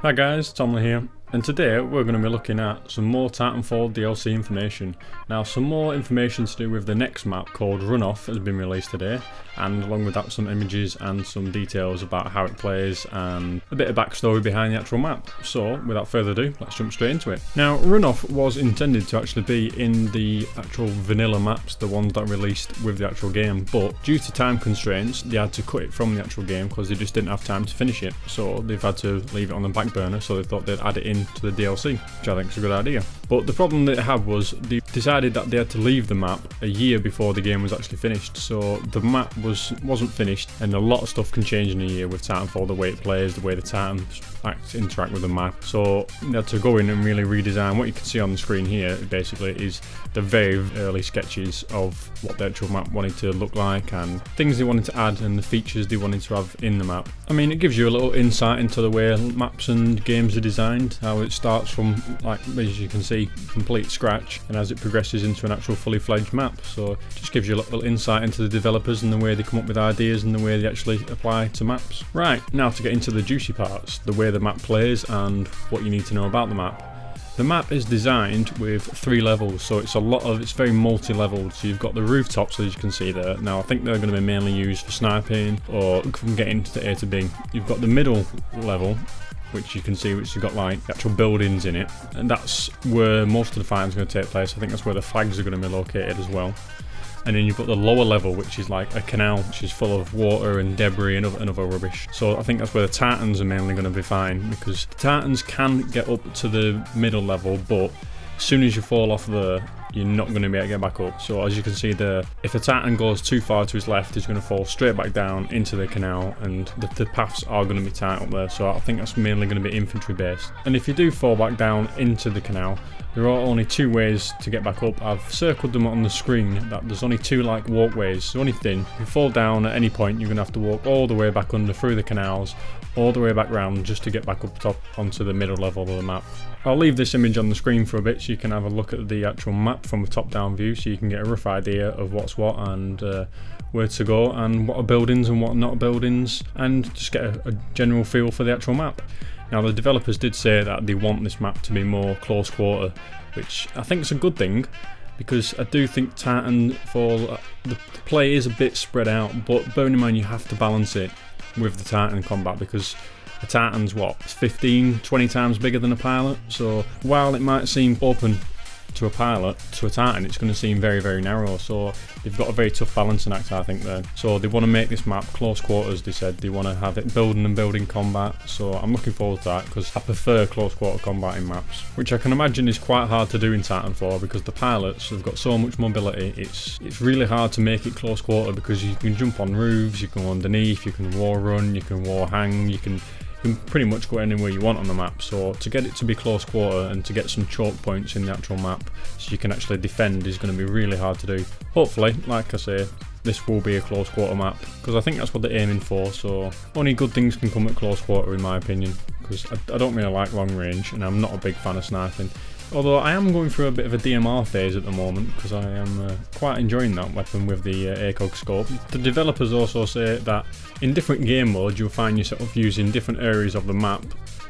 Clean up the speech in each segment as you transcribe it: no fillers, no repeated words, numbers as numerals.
Hi guys, Tomley here, and today we're going to be looking at some more Titanfall DLC information. Now, some more information to do with the next map called Runoff has been released today, and along with that some images and some details about how it plays and a bit of backstory behind the actual map. So without further ado, let's jump straight into it. Now, Runoff was intended to actually be in the actual vanilla maps, the ones that released with the actual game, but due to time constraints they had to cut it from the actual game because they just didn't have time to finish it, so they've had to leave it on the back burner, so they thought they'd add it into the DLC, which I think is a good idea. But the problem that they had was they decided that they had to leave the map a year before the game was actually finished, so the map wasn't finished, and a lot of stuff can change in a year with Titanfall, the way it plays, the way the Titans interact with the map, so they had to go in and really redesign. What you can see on the screen here basically is the very early sketches of what the actual map wanted to look like and things they wanted to add and the features they wanted to have in the map. I mean, it gives you a little insight into the way maps and games are designed, how it starts from, like, as you can see, complete scratch, and as it progresses into an actual fully fledged map. So it just gives you a little insight into the developers and the way they come up with ideas and the way they actually apply to maps. Right, now to get into the juicy parts, the way the map plays and what you need to know about the map. The map is designed with 3 levels, so it's very multi-leveled. So you've got the rooftops, as you can see there. Now I think they're going to be mainly used for sniping or from getting to A to B. You've got the middle level, which you can see, which has got like actual buildings in it, and that's where most of the fighting is going to take place. I think that's where the flags are going to be located as well. And then you've got the lower level, which is like a canal, which is full of water and debris and other rubbish. So I think that's where the Titans are mainly going to be fine, because the Titans can get up to the middle level, but as soon as you fall off there, you're not going to be able to get back up. So as you can see there, if a Titan goes too far to his left, he's going to fall straight back down into the canal, and the paths are going to be tight up there. So I think that's mainly going to be infantry based. And if you do fall back down into the canal, there are only 2 ways to get back up. I've circled them on the screen, that there's only 2 like walkways. The only thing, if you fall down at any point, you're going to have to walk all the way back under through the canals, all the way back round just to get back up top onto the middle level of the map. I'll leave this image on the screen for a bit so you can have a look at the actual map from a top down view, so you can get a rough idea of what's what and where to go and what are buildings and what are not buildings, and just get a general feel for the actual map. Now, the developers did say that they want this map to be more close quarter, which I think is a good thing, because I do think Titanfall, the play is a bit spread out, but bearing in mind you have to balance it with the Titan combat, because the Titan's what, 15-20 times bigger than a pilot, so while it might seem open to a pilot, to a Titan it's going to seem very, very narrow. So they've got a very tough balancing act, I think, there. So they want to make this map close quarters. They said they want to have it building combat, so I'm looking forward to that, because I prefer close quarter combat in maps, which I can imagine is quite hard to do in Titanfall, because the pilots have got so much mobility. It's really hard to make it close quarter, because you can jump on roofs, you can go underneath, you can wall run, you can wall hang, you can pretty much go anywhere you want on the map. So to get it to be close quarter and to get some choke points in the actual map so you can actually defend is going to be really hard to do. Hopefully, like I say, this will be a close quarter map, because I think that's what they're aiming for, so only good things can come at close quarter in my opinion, because I don't really like long range and I'm not a big fan of sniping. Although I am going through a bit of a DMR phase at the moment, because I am quite enjoying that weapon with the ACOG scope. The developers also say that in different game modes you'll find yourself using different areas of the map.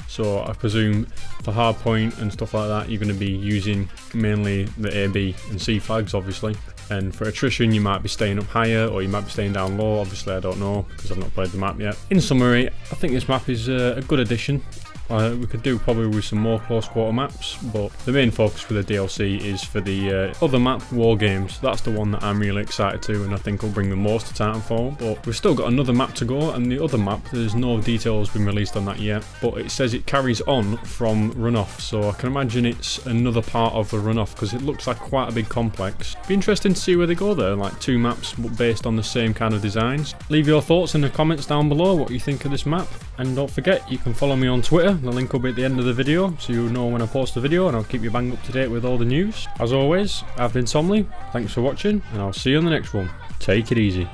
So I presume for hardpoint and stuff like that you're going to be using mainly the A, B and C flags obviously. And for attrition you might be staying up higher or you might be staying down low, obviously I don't know because I've not played the map yet. In summary, I think this map is a good addition. We could do probably with some more close quarter maps, but the main focus for the DLC is for the other map, War Games. That's the one that I'm really excited to, and I think will bring the most to Titanfall. But we've still got another map to go, and the other map, there's no details been released on that yet, but it says it carries on from Runoff, so I can imagine it's another part of the Runoff, because it looks like quite a big complex. Be interesting to see where they go there, like 2 maps but based on the same kind of designs. Leave your thoughts in the comments down below, what you think of this map, and don't forget you can follow me on Twitter. The link will be at the end of the video, so you'll know when I post a video, and I'll keep you bang up to date with all the news. As always, I've been Tomley, thanks for watching, and I'll see you on the next one. Take it easy.